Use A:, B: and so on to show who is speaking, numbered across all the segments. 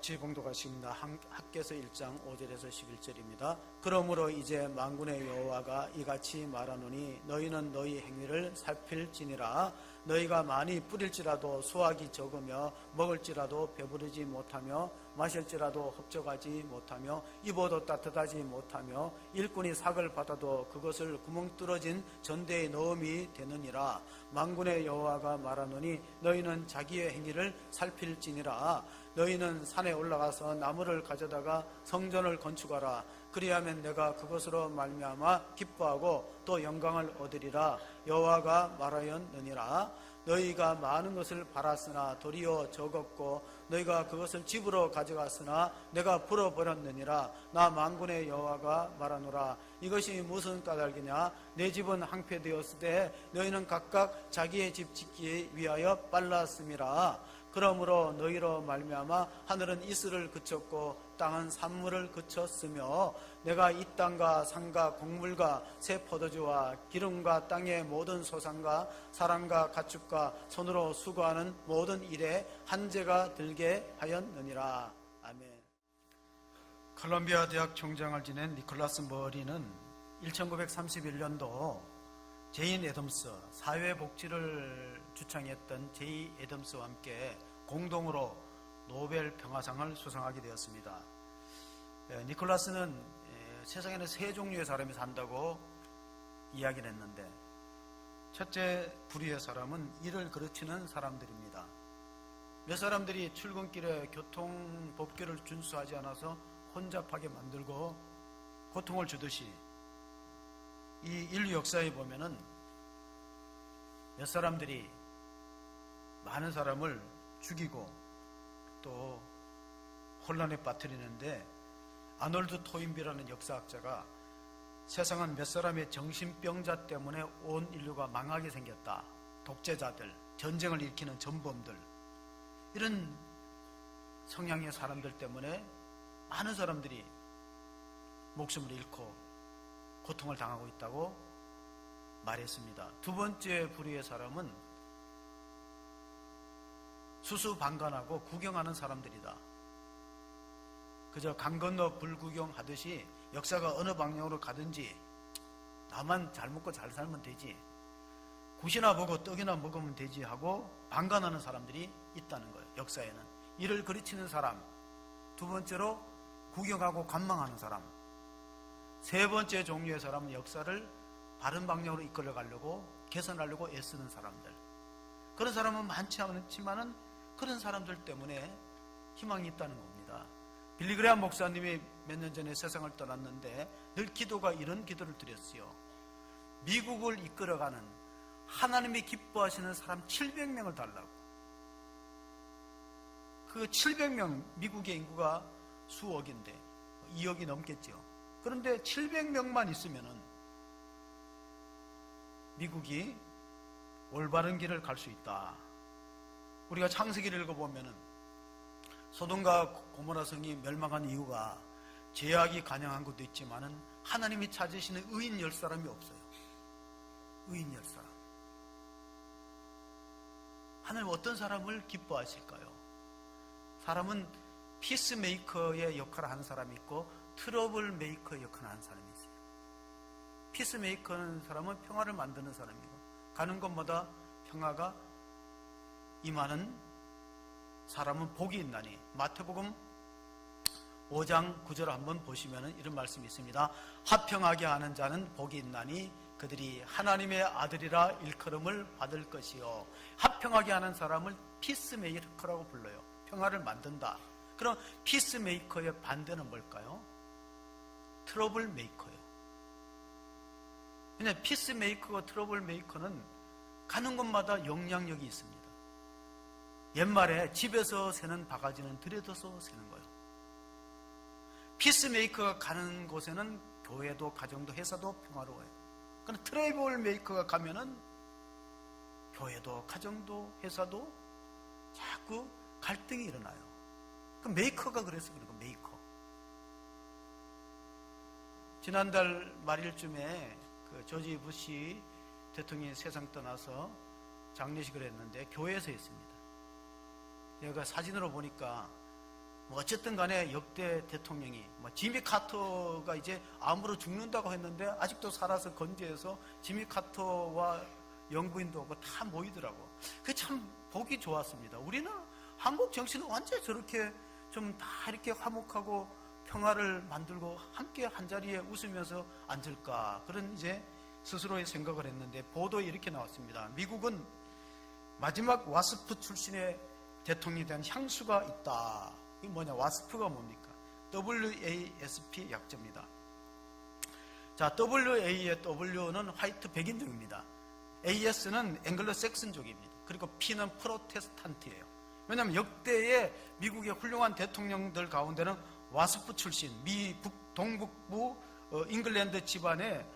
A: 같이 봉독하십니다. 학개서 1장 5절에서 11절입니다. 그러므로 이제 만군의 여호와가 이같이 말하노니 너희는 너희 행위를 살필지니라. 너희가 많이 뿌릴지라도 수확이 적으며 먹을지라도 배부르지 못하며 마실지라도 흡족하지 못하며 입어도 따뜻하지 못하며 일꾼이 삭을 받아도 그것을 구멍 뚫어진 전대에 넣음이 되느니라. 만군의 여호와가 말하노니 너희는 자기의 행위를 살필지니라. 너희는 산에 올라가서 나무를 가져다가 성전을 건축하라. 그리하면 내가 그것으로 말미암아 기뻐하고 또 영광을 얻으리라. 여호와가 말하였느니라. 너희가 많은 것을 바랐으나 도리어 적었고 너희가 그것을 집으로 가져갔으나 내가 불어버렸느니라. 나 만군의 여호와가 말하노라. 이것이 무슨 까닭이냐? 내 집은 항폐되었을 때 너희는 각각 자기의 집 짓기 위하여 빨랐음이라. 그러므로 너희로 말미암아 하늘은 이슬을 그쳤고 땅은 산물을 그쳤으며 내가 이 땅과 산과 곡물과 새 포도주와 기름과 땅의 모든 소산과 사람과 가축과 손으로 수고하는 모든 일에 한재가 들게 하였느니라. 아멘. 콜롬비아 대학 총장을 지낸 니콜라스 머리는 1931년도 제인 애덤스, 사회복지를 주창했던 제이 애덤스와 함께 공동으로 노벨 평화상을 수상하게 되었습니다. 니콜라스는 세상에는 세 종류의 사람이 산다고 이야기를 했는데, 첫째 부류의 사람은 일을 그르치는 사람들입니다. 몇 사람들이 출근길에 교통법규를 준수하지 않아서 혼잡하게 만들고 고통을 주듯이 이 인류 역사에 보면은 몇 사람들이 많은 사람을 죽이고 또 혼란에 빠뜨리는데, 아놀드 토인비라는 역사학자가 세상은 몇 사람의 정신병자 때문에 온 인류가 망하게 생겼다. 독재자들, 전쟁을 일으키는 전범들, 이런 성향의 사람들 때문에 많은 사람들이 목숨을 잃고 고통을 당하고 있다고 말했습니다. 두 번째 부류의 사람은 수수방관하고 구경하는 사람들이다. 그저 강 건너 불구경하듯이 역사가 어느 방향으로 가든지 나만 잘 먹고 잘 살면 되지, 굿이나 보고 떡이나 먹으면 되지 하고 방관하는 사람들이 있다는 거예요. 역사에는 이를 그르치는 사람, 두 번째로 구경하고 관망하는 사람, 세 번째 종류의 사람은 역사를 바른 방향으로 이끌어 가려고 개선하려고 애쓰는 사람들. 그런 사람은 많지 않지만은 그런 사람들 때문에 희망이 있다는 겁니다. 빌리그레암 목사님이 몇 년 전에 세상을 떠났는데 늘 기도가 이런 기도를 드렸어요. 미국을 이끌어가는 하나님이 기뻐하시는 사람 700명을 달라고. 그 700명, 미국의 인구가 수억인데 2억이 넘겠죠. 그런데 700명만 있으면은 미국이 올바른 길을 갈 수 있다. 우리가 창세기를 읽어보면은 소돔과 고모라 성이 멸망한 이유가 죄악이 관영한 것도 있지만은 하나님이 찾으시는 의인 10사람이 없어요. 의인 10사람. 하나님 어떤 사람을 기뻐하실까요? 사람은 피스메이커의 역할을 하는 사람이 있고 트러블 메이커의 역할을 하는 사람이 있어요. 피스메이커는 사람은 평화를 만드는 사람이고, 가는 곳마다 평화가 임하는 사람은 복이 있나니. 마태복음 5장 9절 한번 보시면 이런 말씀이 있습니다. 화평하게 하는 자는 복이 있나니 그들이 하나님의 아들이라 일컬음을 받을 것이요. 화평하게 하는 사람을 피스메이커라고 불러요. 평화를 만든다. 그럼 피스메이커의 반대는 뭘까요? 트러블 메이커예요. 근데 피스메이커와 트러블 메이커는 가는 곳마다 영향력이 있습니다. 옛말에 집에서 새는 바가지는 들여둬서 새는 거예요. 피스메이커가 가는 곳에는 교회도 가정도 회사도 평화로워요. 그런데 트러블 메이커가 가면은 교회도 가정도 회사도 자꾸 갈등이 일어나요. 그 메이커가 그래서 그런 거, 메이커. 지난달 말일쯤에 그 조지 부시 대통령이 세상 떠나서 장례식을 했는데 교회에서 했습니다. 내가 사진으로 보니까 뭐 어쨌든 간에 역대 대통령이 지미 카터가 이제 암으로 죽는다고 했는데 아직도 살아서 건재해서 지미 카터와 영부인도 오고 다 모이더라고. 그게 참 보기 좋았습니다. 우리는 한국 정신은 언제 저렇게 좀 다 이렇게 화목하고 평화를 만들고 함께 한자리에 웃으면서 앉을까, 그런 이제 스스로의 생각을 했는데 보도에 이렇게 나왔습니다. 미국은 마지막 와스프 출신의 대통령에 대한 향수가 있다. 이게 뭐냐? 와스프가 뭡니까? WASP 약자입니다. 자, WA의 W는 화이트 백인족입니다. AS는 앵글로 섹슨족입니다. 그리고 P는 프로테스탄트예요. 왜냐하면 역대의 미국의 훌륭한 대통령들 가운데는 와스프 출신, 동북부 잉글랜드 집안의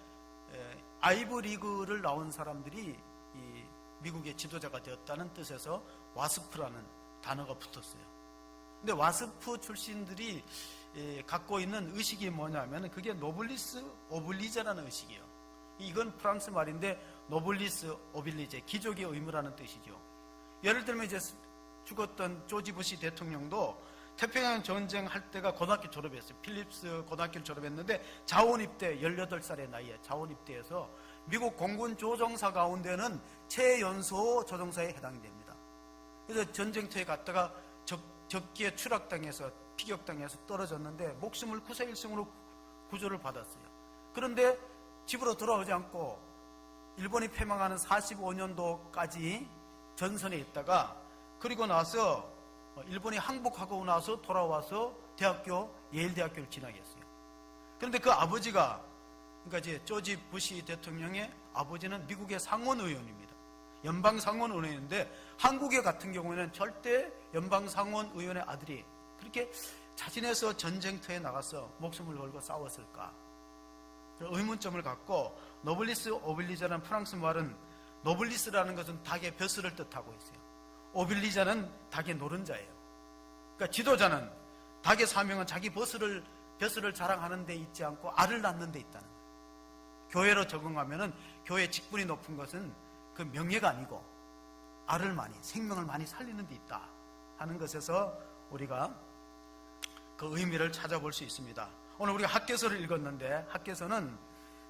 A: 아이브리그를 나온 사람들이 이 미국의 지도자가 되었다는 뜻에서 와스프라는 단어가 붙었어요. 근데 와스프 출신들이 갖고 있는 의식이 뭐냐면 그게 노블리스 오블리제라는 의식이에요. 이건 프랑스 말인데 노블리스 오빌리제, 귀족의 의무라는 뜻이죠. 예를 들면 이제 죽었던 조지 부시 대통령도 태평양 전쟁 할 때가 고등학교 졸업했어요. 필립스 고등학교를 졸업했는데 자원입대, 18살의 나이에 자원입대해서 미국 공군 조종사 가운데는 최연소 조종사에 해당이 됩니다. 그래서 전쟁터에 갔다가 적기에 추락당해서 피격당해서 떨어졌는데 목숨을 구세일승으로 구조를 받았어요. 그런데 집으로 돌아오지 않고 일본이 패망하는 45년도까지 전선에 있다가, 그리고 나서 일본이 항복하고 나서 돌아와서 예일대학교를 진학했어요. 그런데 그 아버지가, 그러니까 이제 조지 부시 대통령의 아버지는 미국의 상원의원입니다. 연방상원의원인데 한국의 같은 경우에는 절대 연방상원의원의 아들이 그렇게 자진해서 전쟁터에 나가서 목숨을 걸고 싸웠을까? 의문점을 갖고 노블리스 오빌리자라는 프랑스 말은, 노블리스라는 것은 닭의 벼슬을 뜻하고 있어요. 오빌리자는 닭의 노른자예요. 그러니까 지도자는 닭의 사명은 자기 벼슬을 자랑하는 데 있지 않고 알을 낳는 데 있다는 거예요. 교회로 적응하면은 교회 직분이 높은 것은 그 명예가 아니고 알을 생명을 많이 살리는 데 있다 하는 것에서 우리가 그 의미를 찾아볼 수 있습니다. 오늘 우리가 학개서를 읽었는데 학개서는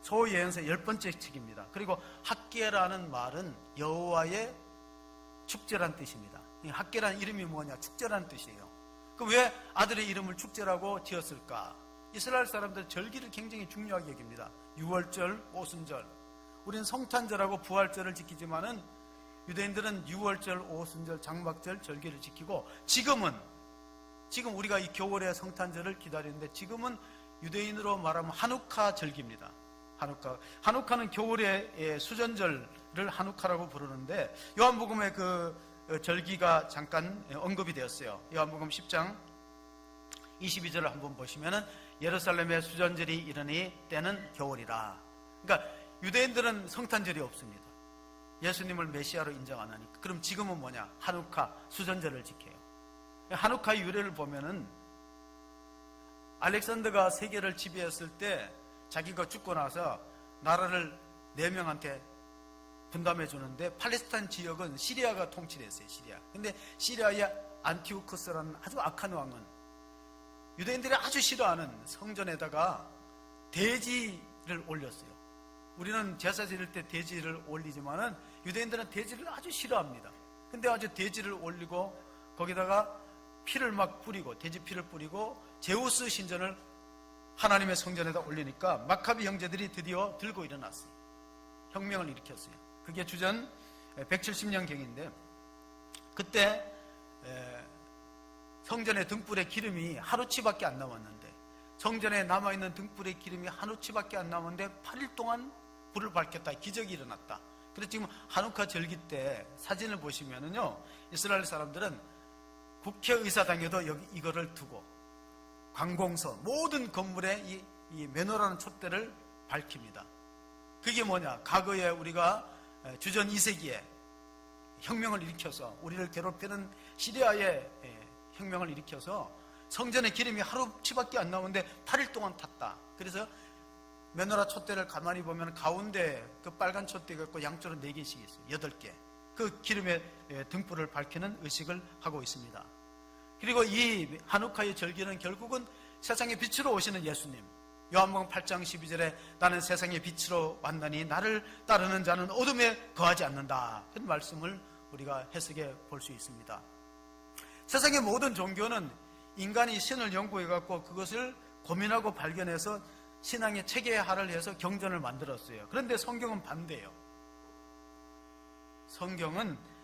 A: 소예언서 10번째 책입니다. 그리고 학개라는 말은 여호와의 축제란 뜻입니다. 학개라는 이름이 뭐냐? 축제라는 뜻이에요. 그럼 왜 아들의 이름을 축제라고 지었을까? 이스라엘 사람들 절기를 굉장히 중요하게 여깁니다. 유월절, 오순절. 우리는 성탄절하고 부활절을 지키지만은 유대인들은 유월절, 오순절, 장막절 절기를 지키고, 지금 우리가 이 겨울의 성탄절을 기다리는데 지금은 유대인으로 말하면 하누카 절기입니다. 하누카는 겨울의 수전절을 하누카라고 부르는데 요한복음에 그 절기가 잠깐 언급이 되었어요. 요한복음 10장 22절을 한번 보시면은 예루살렘의 수전절이 이르니 때는 겨울이라. 그러니까 유대인들은 성탄절이 없습니다. 예수님을 메시아로 인정 안 하니까. 그럼 지금은 뭐냐? 하누카 수전절을 지켜요. 하누카의 유래를 보면은 알렉산더가 세계를 지배했을 때 자기가 죽고 나서 나라를 4명한테 분담해 주는데 팔레스타인 지역은 시리아가 통치를 했어요. 근데 시리아의 안티오쿠스라는 아주 악한 왕은 유대인들이 아주 싫어하는 성전에다가 돼지를 올렸어요. 우리는 제사 지낼 때 돼지를 올리지만은 유대인들은 돼지를 아주 싫어합니다. 근데 아주 돼지를 올리고 거기다가 피를 막 뿌리고, 돼지 피를 뿌리고 제우스 신전을 하나님의 성전에다 올리니까 마카비 형제들이 드디어 들고 일어났어요. 혁명을 일으켰어요. 그게 주전 170년경인데 그때 성전의 등불의 기름이 하루치밖에 안 남았는데, 성전에 남아있는 등불의 기름이 하루치밖에 안 남았는데 8일 동안 불을 밝혔다. 기적이 일어났다. 그래서 지금 하누카 절기 때 사진을 보시면은요, 이스라엘 사람들은 국회의사당에도 이거를 두고 관공서 모든 건물에 이 메노라는 촛대를 밝힙니다. 그게 뭐냐? 과거에 우리가 주전 2세기에 혁명을 일으켜서 우리를 괴롭히는 시리아의 혁명을 일으켜서 성전의 기름이 하루치밖에 안 나오는데 8일 동안 탔다. 그래서 메노라 촛대를 가만히 보면 가운데 그 빨간 촛대가 있고 양쪽으로 4개씩 있어요. 8개. 그 기름의 등불을 밝히는 의식을 하고 있습니다. 그리고 이 하누카의 절기는 결국은 세상의 빛으로 오시는 예수님, 요한복음 8장 12절에 나는 세상의 빛으로 왔나니 나를 따르는 자는 어둠에 거하지 않는다, 그런 말씀을 우리가 해석해 볼 수 있습니다. 세상의 모든 종교는 인간이 신을 연구해갖고 그것을 고민하고 발견해서 신앙의 체계화를 해서 경전을 만들었어요. 그런데 성경은 반대예요. 성경은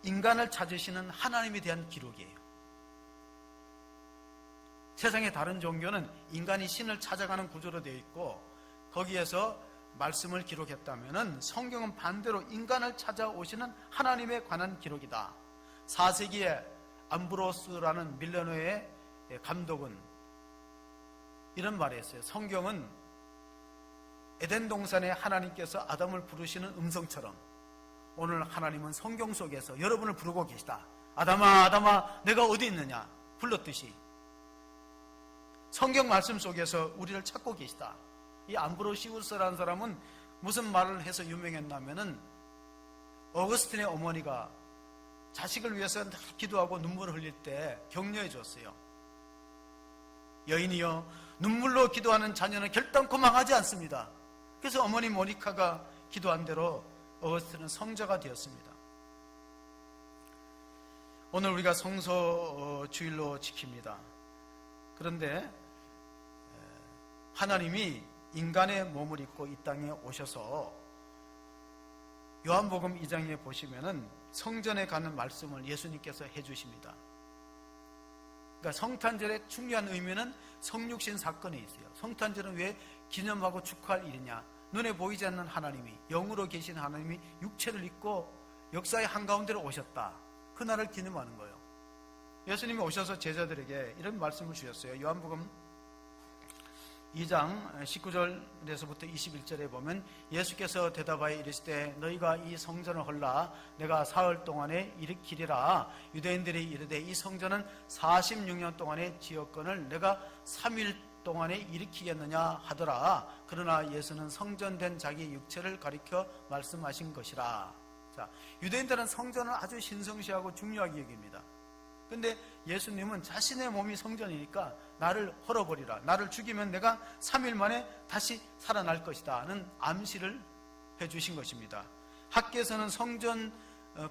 A: 인간을 찾으시는 하나님에 대한 기록이에요. 세상의 다른 종교는 인간이 신을 찾아가는 구조로 되어 있고 거기에서 말씀을 기록했다면 성경은 반대로 인간을 찾아오시는 하나님에 관한 기록이다. 4세기에 암브로스라는 밀레노의 감독은 이런 말을 했어요. 성경은 에덴 동산에 하나님께서 아담을 부르시는 음성처럼 오늘 하나님은 성경 속에서 여러분을 부르고 계시다. 아담아, 아담아, 내가 어디 있느냐 불렀듯이 성경 말씀 속에서 우리를 찾고 계시다. 이 암브로시우스라는 사람은 무슨 말을 해서 유명했냐면은 어거스틴의 어머니가 자식을 위해서 기도하고 눈물을 흘릴 때 격려해 줬어요. 여인이여, 눈물로 기도하는 자녀는 결단코 망하지 않습니다. 그래서 어머니 모니카가 기도한 대로 어거스틴은 성자가 되었습니다. 오늘 우리가 성서 주일로 지킵니다. 그런데 하나님이 인간의 몸을 입고 이 땅에 오셔서 요한복음 2장에 보시면은 성전에 가는 말씀을 예수님께서 해주십니다. 그러니까 성탄절의 중요한 의미는 성육신 사건에 있어요. 성탄절은 왜 기념하고 축하할 일이냐? 눈에 보이지 않는 하나님이, 영으로 계신 하나님이 육체를 입고 역사의 한가운데로 오셨다. 그날을 기념하는 거예요. 예수님이 오셔서 제자들에게 이런 말씀을 주셨어요. 요한복음 2장 19절에서부터 21절에 보면 예수께서 대답하여 이르시되 너희가 이 성전을 헐라 내가 사흘 동안에 일으키리라. 유대인들이 이르되 이 성전은 46년 동안의 지었건을 내가 3일 동안에 일으키겠느냐 하더라. 그러나 예수는 성전된 자기 육체를 가리켜 말씀하신 것이라. 자, 유대인들은 성전을 아주 신성시하고 중요하게 여깁니다. 근데 예수님은 자신의 몸이 성전이니까 나를 헐어버리라, 나를 죽이면 내가 3일 만에 다시 살아날 것이다 는 암시를 해주신 것입니다. 학계에서는 성전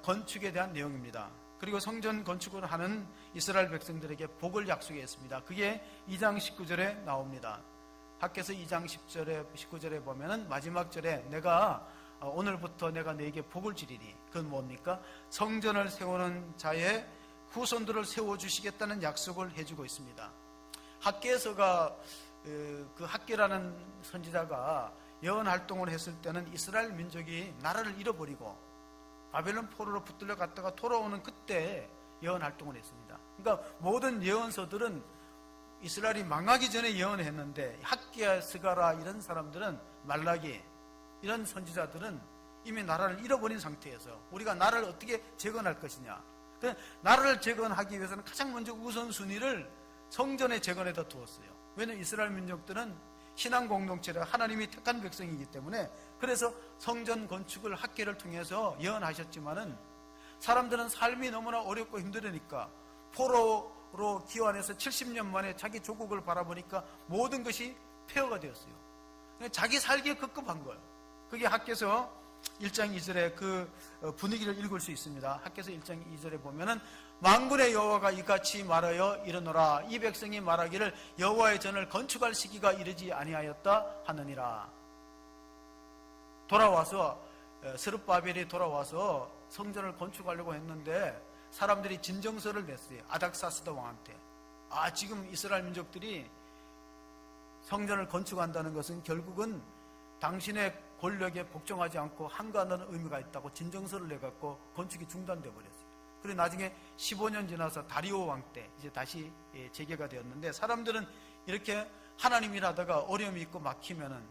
A: 건축에 대한 내용입니다. 그리고 성전 건축을 하는 이스라엘 백성들에게 복을 약속했습니다. 그게 2장 19절에 나옵니다. 학계에서 2장 10절에 19절에 보면은 마지막 절에 내가 오늘부터 내가 너에게 복을 주리니, 그건 뭡니까? 성전을 세우는 자의 후손들을 세워주시겠다는 약속을 해주고 있습니다. 학계에서가 그 학계라는 선지자가 예언 활동을 했을 때는 이스라엘 민족이 나라를 잃어버리고 바벨론 포로로 붙들려 갔다가 돌아오는 그때 예언 활동을 했습니다. 그러니까 모든 예언서들은 이스라엘이 망하기 전에 예언을 했는데 학계야, 스가라 이런 사람들은, 말라기 이런 선지자들은 이미 나라를 잃어버린 상태에서 우리가 나라를 어떻게 재건할 것이냐, 나라를 재건하기 위해서는 가장 먼저 우선순위를 성전의 재건에다 두었어요. 왜냐하면 이스라엘 민족들은 신앙 공동체라 하나님이 택한 백성이기 때문에. 그래서 성전 건축을 학계를 통해서 예언하셨지만은 사람들은 삶이 너무나 어렵고 힘들으니까 포로로 기환해서 70년 만에 자기 조국을 바라보니까 모든 것이 폐허가 되었어요. 자기 살기에 급급한 거예요. 그게 학계에서 1장 2절에 그 분위기를 읽을 수 있습니다. 학계에서 1장 2절에 보면은 만군의 여호와가 이같이 말하여 이르노라. 이 백성이 말하기를 여호와의 전을 건축할 시기가 이르지 아니하였다 하느니라. 돌아와서 스룹바벨이 돌아와서 성전을 건축하려고 했는데 사람들이 진정서를 냈어요. 아닥사스다 왕한테. 지금 이스라엘 민족들이 성전을 건축한다는 것은 결국은 당신의 권력에 복종하지 않고 한가하는 의미가 있다고 진정서를 내갖고 건축이 중단돼 버렸어요. 그리고 나중에 15년 지나서 다리오 왕 때 이제 다시 재개가 되었는데, 사람들은 이렇게 하나님 일하다가 어려움이 있고 막히면은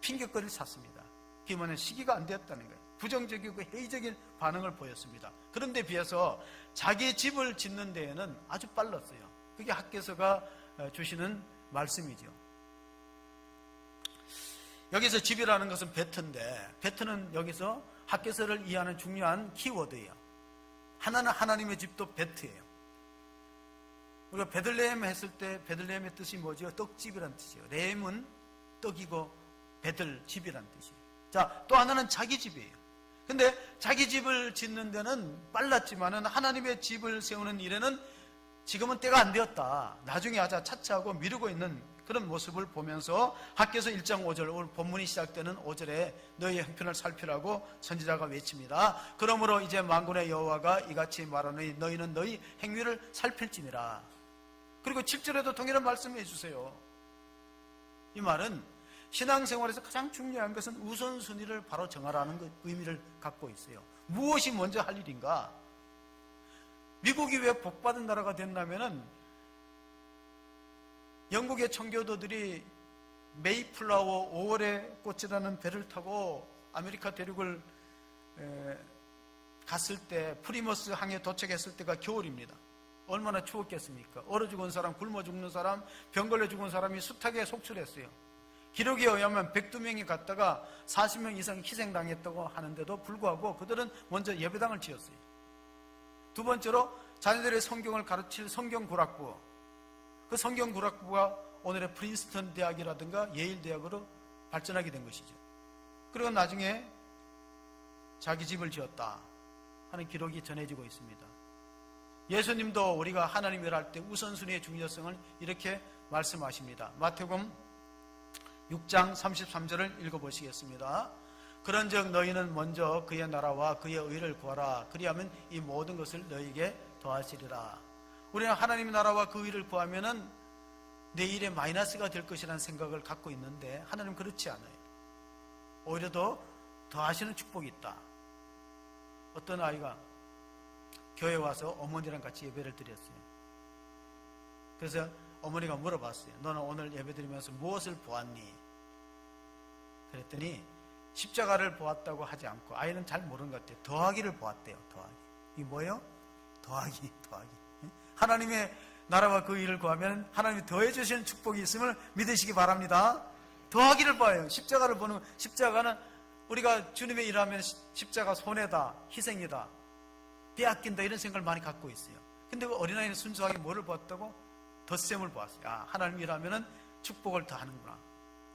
A: 핑계거리를 찾습니다. 그게 뭐냐면 시기가 안 되었다는 거예요. 부정적이고 회의적인 반응을 보였습니다. 그런데 비해서 자기 집을 짓는 데에는 아주 빨랐어요. 그게 학계서가 주시는 말씀이죠. 여기서 집이라는 것은 베트인데, 베트는 여기서 학계서를 이해하는 중요한 키워드예요. 하나는 하나님의 집도 베트예요. 우리가 베들레헴 했을 때 베들레헴의 뜻이 뭐죠? 떡집이란 뜻이에요. 레헴은 떡이고 베들 집이란 뜻이에요. 자, 또 하나는 자기 집이에요. 근데 자기 집을 짓는 데는 빨랐지만은 하나님의 집을 세우는 일에는 지금은 때가 안 되었다. 나중에 하자 차차하고 미루고 있는 그런 모습을 보면서 학개서 1장 5절, 오늘 본문이 시작되는 5절에 너희의 형편을 살피라고 선지자가 외칩니다. 그러므로 이제 만군의 여호와가 이같이 말하노니 너희는 너희 행위를 살필지니라. 그리고 7절에도 동일한 말씀을 해주세요. 이 말은 신앙생활에서 가장 중요한 것은 우선순위를 바로 정하라는 그 의미를 갖고 있어요. 무엇이 먼저 할 일인가? 미국이 왜 복받은 나라가 됐냐면은 영국의 청교도들이 메이플라워 5월의 꽃이라는 배를 타고 아메리카 대륙을 갔을 때 프리머스 항에 도착했을 때가 겨울입니다. 얼마나 추웠겠습니까? 얼어 죽은 사람, 굶어 죽는 사람, 병 걸려 죽은 사람이 숱하게 속출했어요. 기록에 의하면 102명이 갔다가 40명 이상 희생당했다고 하는데도 불구하고 그들은 먼저 예배당을 지었어요. 두 번째로 자녀들의 성경을 가르칠 성경구락부, 그 성경구락부가 오늘의 프린스턴 대학이라든가 예일 대학으로 발전하게 된 것이죠. 그리고 나중에 자기 집을 지었다 하는 기록이 전해지고 있습니다. 예수님도 우리가 하나님을 할 때 우선순위의 중요성을 이렇게 말씀하십니다. 마태복음 6장 33절을 읽어보시겠습니다. 그런즉 너희는 먼저 그의 나라와 그의 의를 구하라. 그리하면 이 모든 것을 너희에게 더하시리라. 우리는 하나님의 나라와 그 의를 구하면은 내 일에 마이너스가 될 것이라는 생각을 갖고 있는데 하나님은 그렇지 않아요. 오히려 더 더하시는 축복이 있다. 어떤 아이가 교회 와서 어머니랑 같이 예배를 드렸어요. 그래서 어머니가 물어봤어요. 너는 오늘 예배 드리면서 무엇을 보았니? 그랬더니 십자가를 보았다고 하지 않고 아이는 잘 모르는 것 같아요. 더하기를 보았대요. 더하기. 이게 뭐예요? 더하기. 하나님의 나라와 그 일을 구하면 하나님이 더해 주시는 축복이 있음을 믿으시기 바랍니다. 더하기를 봐요. 십자가를 보는, 십자가는 우리가 주님의 일하면 십자가 손해다, 희생이다, 빼앗긴다 이런 생각을 많이 갖고 있어요. 근데 그 어린아이는 순수하게 뭐를 보았다고? 덧셈을 보았어요. 아, 하나님 일하면 축복을 더하는구나,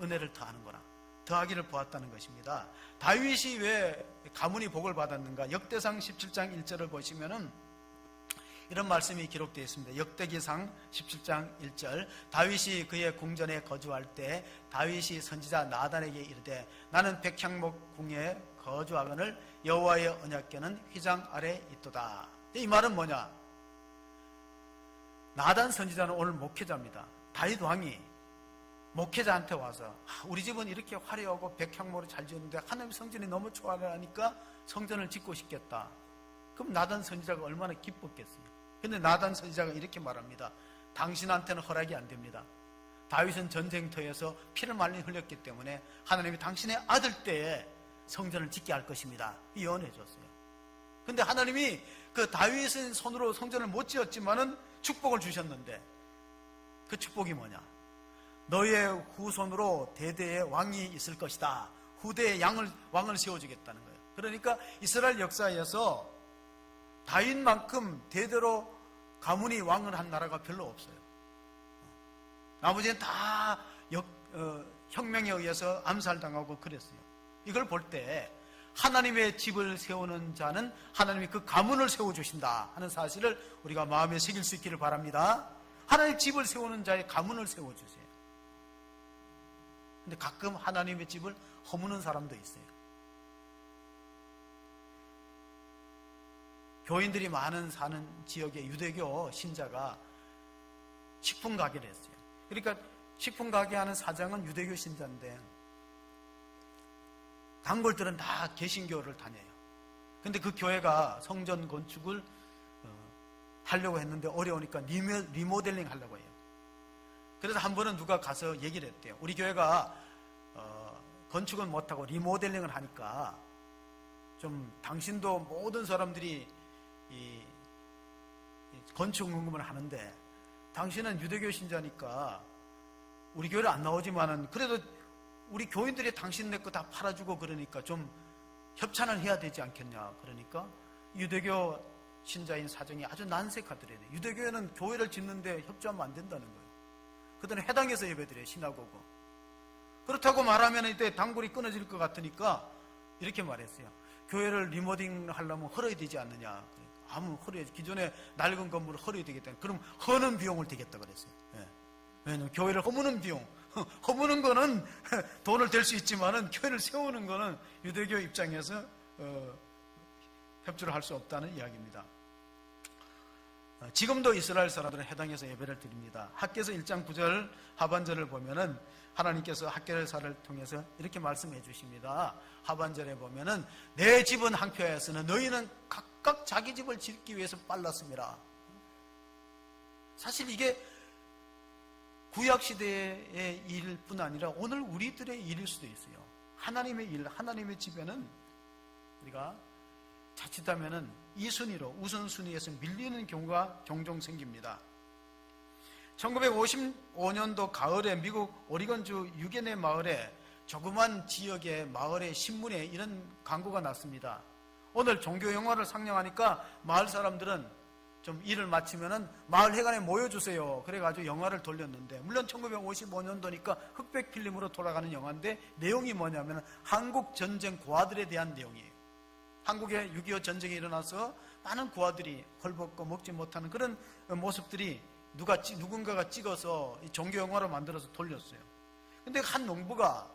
A: 은혜를 더하는구나, 더하기를 보았다는 것입니다. 다윗이 왜 가문이 복을 받았는가? 역대상 17장 1절을 보시면은 이런 말씀이 기록되어 있습니다. 역대기상 17장 1절, 다윗이 그의 궁전에 거주할 때 다윗이 선지자 나단에게 이르되 나는 백향목 궁에 거주하거늘 여호와의 언약궤는 휘장 아래 있도다. 이 말은 뭐냐? 나단 선지자는 오늘 목회자입니다. 다윗 왕이 목회자한테 와서 우리 집은 이렇게 화려하고 백향목으로 잘 지었는데 하나님 성전이 너무 좋아하니까 성전을 짓고 싶겠다. 그럼 나단 선지자가 얼마나 기뻤겠어요. 근데 나단 선지자가 이렇게 말합니다. 당신한테는 허락이 안 됩니다. 다윗은 전쟁터에서 피를 많이 흘렸기 때문에 하나님이 당신의 아들 때에 성전을 짓게 할 것입니다. 예언해 줬어요. 근데 하나님이 그 다윗은 손으로 성전을 못 지었지만은 축복을 주셨는데 그 축복이 뭐냐? 너의 후손으로 대대의 왕이 있을 것이다. 후대에 왕을 세워주겠다는 거예요. 그러니까 이스라엘 역사에서 다윗만큼 대대로 가문이 왕을 한 나라가 별로 없어요. 나머지는 다 혁명에 의해서 암살당하고 그랬어요. 이걸 볼 때 하나님의 집을 세우는 자는 하나님이 그 가문을 세워주신다 하는 사실을 우리가 마음에 새길 수 있기를 바랍니다. 하나님의 집을 세우는 자의 가문을 세워주세요. 근데 가끔 하나님의 집을 허무는 사람도 있어요. 교인들이 많은 사는 지역의 유대교 신자가 식품 가게를 했어요. 그러니까 식품 가게 하는 사장은 유대교 신자인데 단골들은 다 개신교를 다녀요. 근데 그 교회가 성전 건축을 하려고 했는데 어려우니까 리모델링 하려고 해요. 그래서 한 번은 누가 가서 얘기를 했대요. 우리 교회가 건축은 못하고 리모델링을 하니까 좀 당신도 모든 사람들이 이 건축 공급을 하는데 당신은 유대교 신자니까 우리 교회를 안 나오지만은 그래도 우리 교인들이 당신네 거 다 팔아주고 그러니까 좀 협찬을 해야 되지 않겠냐. 그러니까 유대교 신자인 사정이 아주 난색하더래요. 유대교회는 교회를 짓는데 협조하면 안 된다는 거예요. 그들은 해당해서 예배드려요. 시나고그. 그렇다고 말하면 이때 단골이 끊어질 것 같으니까 이렇게 말했어요. 교회를 리모델링 하려면 헐어야 되지 않느냐. 아무 헐어야, 기존에 낡은 건물을 헐어야 되겠다. 그럼 허는 비용을 되겠다 그랬어요. 예. 왜냐면 교회를 허무는 비용, 허무는 거는 돈을 댈 수 있지만은 교회를 세우는 거는 유대교 입장에서 협조를 할 수 없다는 이야기입니다. 지금도 이스라엘 사람들은 해당해서 예배를 드립니다. 학개서 1장 9절 하반절을 보면은 하나님께서 학개서를 통해서 이렇게 말씀해 주십니다. 하반절에 보면은 내 집은 항표하였으나 너희는 각각 자기 집을 짓기 위해서 빨랐습니다. 사실 이게 구약시대의 일뿐 아니라 오늘 우리들의 일일 수도 있어요. 하나님의 일, 하나님의 집에는 우리가 자칫하면은 이 순위로, 우선순위에서 밀리는 경우가 종종 생깁니다. 1955년도 가을에 미국 오리건주 유게네 마을에 조그만 지역의 마을의 신문에 이런 광고가 났습니다. 오늘 종교영화를 상영하니까 마을 사람들은 좀 일을 마치면은 마을 회관에 모여주세요. 그래가지고 영화를 돌렸는데, 물론 1955년도니까 흑백 필름으로 돌아가는 영화인데 내용이 뭐냐면 한국 전쟁 고아들에 대한 내용이에요. 한국에 6.25 전쟁이 일어나서 많은 고아들이 헐벗고 먹지 못하는 그런 모습들이 누군가가 찍어서 종교영화로 만들어서 돌렸어요. 근데 한 농부가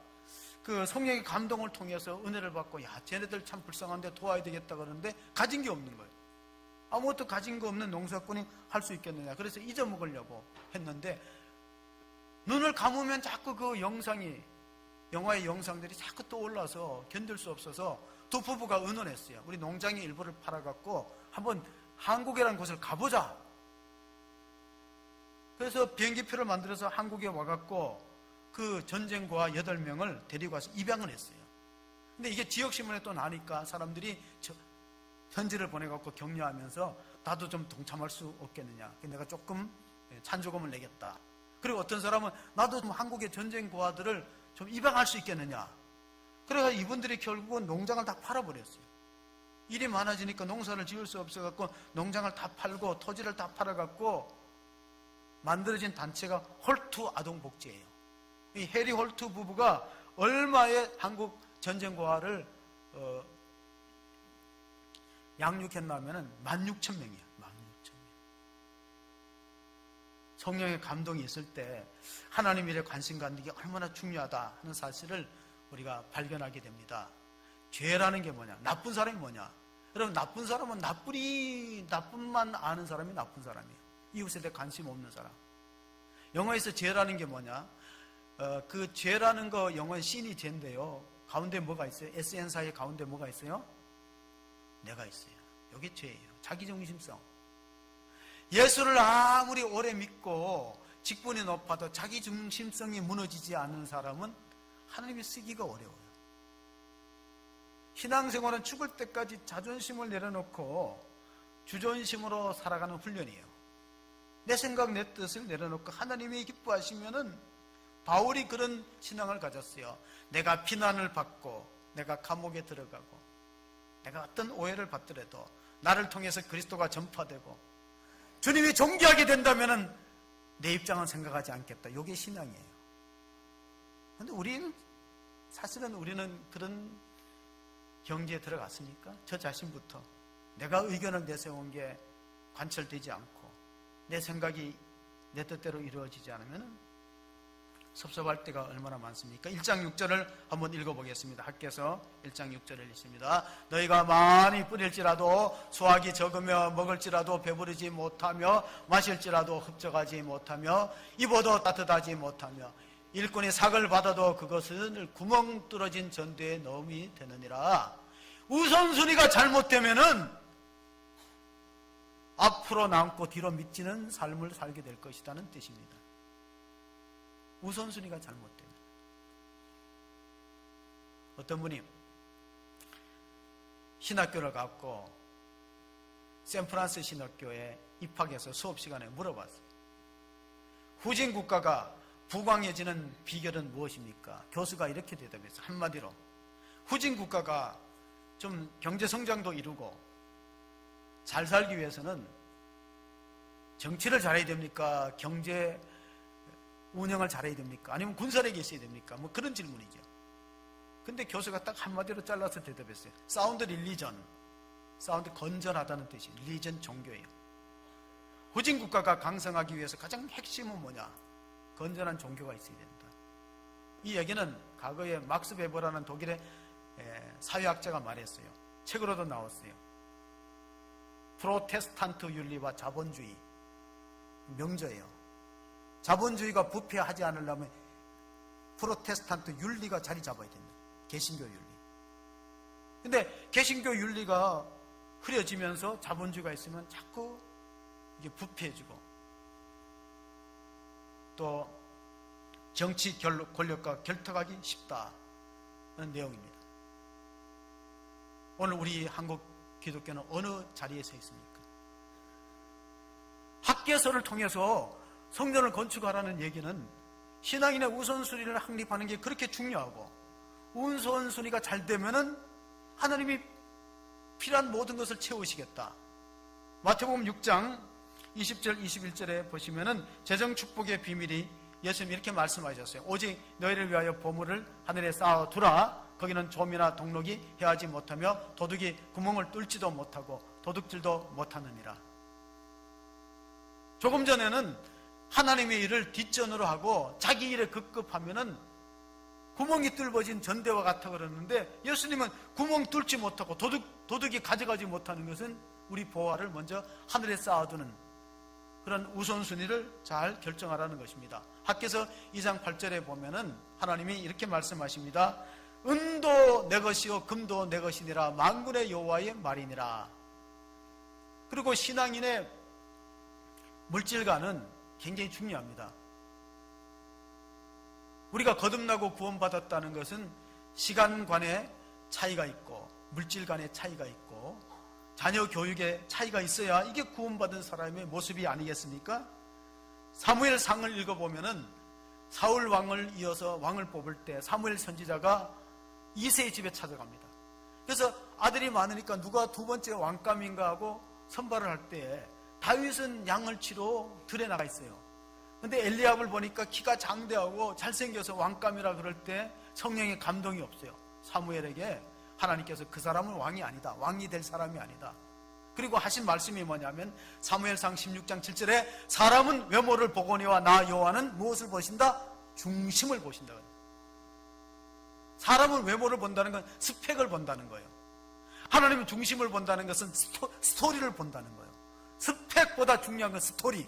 A: 그 성령의 감동을 통해서 은혜를 받고, 야, 쟤네들 참 불쌍한데 도와야 되겠다 그러는데 가진 게 없는 거예요. 아무것도 가진 거 없는 농사꾼이 할 수 있겠느냐. 그래서 잊어먹으려고 했는데 눈을 감으면 자꾸 그 영상이, 영화의 영상들이 자꾸 떠올라서 견딜 수 없어서 두 부부가 의논했어요. 우리 농장의 일부를 팔아갖고 한번 한국이라는 곳을 가보자. 그래서 비행기표를 만들어서 한국에 와갖고 그 전쟁고아 8명을 데리고 와서 입양을 했어요. 근데 이게 지역신문에 또 나니까 사람들이 편지를 보내갖고 격려하면서 나도 좀 동참할 수 없겠느냐. 내가 조금 찬조금을 내겠다. 그리고 어떤 사람은 나도 좀 한국의 전쟁고아들을 좀 입양할 수 있겠느냐. 그래서 이분들이 결국은 농장을 다 팔아버렸어요. 일이 많아지니까 농사를 지을 수 없어갖고 농장을 다 팔고 토지를 다 팔아갖고 만들어진 단체가 홀투 아동복지예요. 이 해리 홀투 부부가 얼마의 한국 전쟁고아를 양육했나 하면은 16,000명이에요. 16,000명. 성령의 감동이 있을 때 하나님 일에 관심 갖는 게 얼마나 중요하다 하는 사실을 우리가 발견하게 됩니다. 죄라는 게 뭐냐? 나쁜 사람이 뭐냐? 여러분, 나쁜 사람은 나쁜만 아는 사람이 나쁜 사람이에요. 이웃에 대해 관심 없는 사람. 영어에서 죄라는 게 뭐냐? 그 죄라는 거 영어의 씬이 죄인데요. 가운데 뭐가 있어요? SN 사이에 가운데 뭐가 있어요? 내가 있어요. 이게 죄예요. 자기중심성. 예수를 아무리 오래 믿고 직분이 높아도 자기중심성이 무너지지 않는 사람은 하나님이 쓰기가 어려워요. 신앙생활은 죽을 때까지 자존심을 내려놓고 주존심으로 살아가는 훈련이에요. 내 생각, 내 뜻을 내려놓고 하나님이 기뻐하시면은 바울이 그런 신앙을 가졌어요. 내가 비난을 받고 내가 감옥에 들어가고 내가 어떤 오해를 받더라도 나를 통해서 그리스도가 전파되고 주님이 존귀하게 된다면은 내 입장은 생각하지 않겠다. 이게 신앙이에요. 그런데 사실은 우리는 그런 경지에 들어갔으니까 저 자신부터 내가 의견을 내세운 게 관철되지 않고 내 생각이 내 뜻대로 이루어지지 않으면 섭섭할 때가 얼마나 많습니까? 1장 6절을 한번 읽어보겠습니다. 학개서 1장 6절을 읽습니다. 너희가 많이 뿌릴지라도 수확이 적으며 먹을지라도 배부르지 못하며 마실지라도 흡족하지 못하며 입어도 따뜻하지 못하며 일꾼이 삭을 받아도 그것은 구멍 뚫어진 전대에 넣음이 되느니라. 우선순위가 잘못되면은 앞으로 남고 뒤로 미치는 삶을 살게 될 것이라는 뜻입니다. 우선순위가 잘못되면. 어떤 분이 신학교를 갔고 샌프란시스코 신학교에 입학해서 수업 시간에 물어봤어요. 후진 국가가 부강해지는 비결은 무엇입니까? 교수가 이렇게 대답했어요. 한마디로 후진 국가가 좀 경제 성장도 이루고 잘 살기 위해서는 정치를 잘해야 됩니까? 경제 운영을 잘해야 됩니까? 아니면 군사력이 있어야 됩니까? 뭐 그런 질문이죠. 근데 교수가 딱 한마디로 잘라서 대답했어요. 사운드 릴리전. 사운드 건전하다는 뜻이 릴리전 종교예요. 후진 국가가 강성하기 위해서 가장 핵심은 뭐냐? 건전한 종교가 있어야 된다. 이 얘기는 과거에 막스 베버라는 독일의 사회학자가 말했어요. 책으로도 나왔어요. 프로테스탄트 윤리와 자본주의. 명저예요. 자본주의가 부패하지 않으려면 프로테스탄트 윤리가 자리 잡아야 된다. 개신교 윤리. 근데 개신교 윤리가 흐려지면서 자본주의가 있으면 자꾸 이게 부패해지고 또 정치 권력과 결탁하기 쉽다는 내용입니다. 오늘 우리 한국 기독교는 어느 자리에 서 있습니까? 학개서를 통해서 성전을 건축하라는 얘기는 신앙인의 우선순위를 확립하는 게 그렇게 중요하고, 우선순위가 잘 되면은 하나님이 필요한 모든 것을 채우시겠다. 마태복음 6장 20절 21절에 보시면은 재정 축복의 비밀이 예수님이 이렇게 말씀하셨어요. 오직 너희를 위하여 보물을 하늘에 쌓아두라. 거기는 좀이나 동록이 해하지 못하며 도둑이 구멍을 뚫지도 못하고 도둑질도 못하느니라. 조금 전에는 하나님의 일을 뒷전으로 하고 자기 일에 급급하면은 구멍이 뚫어진 전대와 같아 그러는데, 예수님은 구멍 뚫지 못하고 도둑이 가져가지 못하는 것은 우리 보화를 먼저 하늘에 쌓아두는 그런 우선순위를 잘 결정하라는 것입니다. 학개서 2장 8절에 보면은 하나님이 이렇게 말씀하십니다. 은도 내 것이요 금도 내 것이니라. 만군의 여호와의 말이니라. 그리고 신앙인의 물질관은 굉장히 중요합니다. 우리가 거듭나고 구원받았다는 것은 시간관의 차이가 있고 물질관의 차이가 있고 자녀 교육의 차이가 있어야 이게 구원받은 사람의 모습이 아니겠습니까? 사무엘상을 읽어보면은 사울 왕을 이어서 왕을 뽑을 때 사무엘 선지자가 이새의 집에 찾아갑니다. 그래서 아들이 많으니까 누가 두 번째 왕감인가 하고 선발을 할 때 다윗은 양을 치러 들에 나가 있어요. 근데 엘리압을 보니까 키가 장대하고 잘생겨서 왕감이라 그럴 때 성령의 감동이 없어요. 사무엘에게 하나님께서 그 사람은 왕이 아니다. 왕이 될 사람이 아니다. 그리고 하신 말씀이 뭐냐면 사무엘상 16장 7절에 사람은 외모를 보거니와 나 여호와는 무엇을 보신다? 중심을 보신다. 사람은 외모를 본다는 건 스펙을 본다는 거예요. 하나님은 중심을 본다는 것은 스토리를 본다는 거예요. 스펙보다 중요한 건 스토리.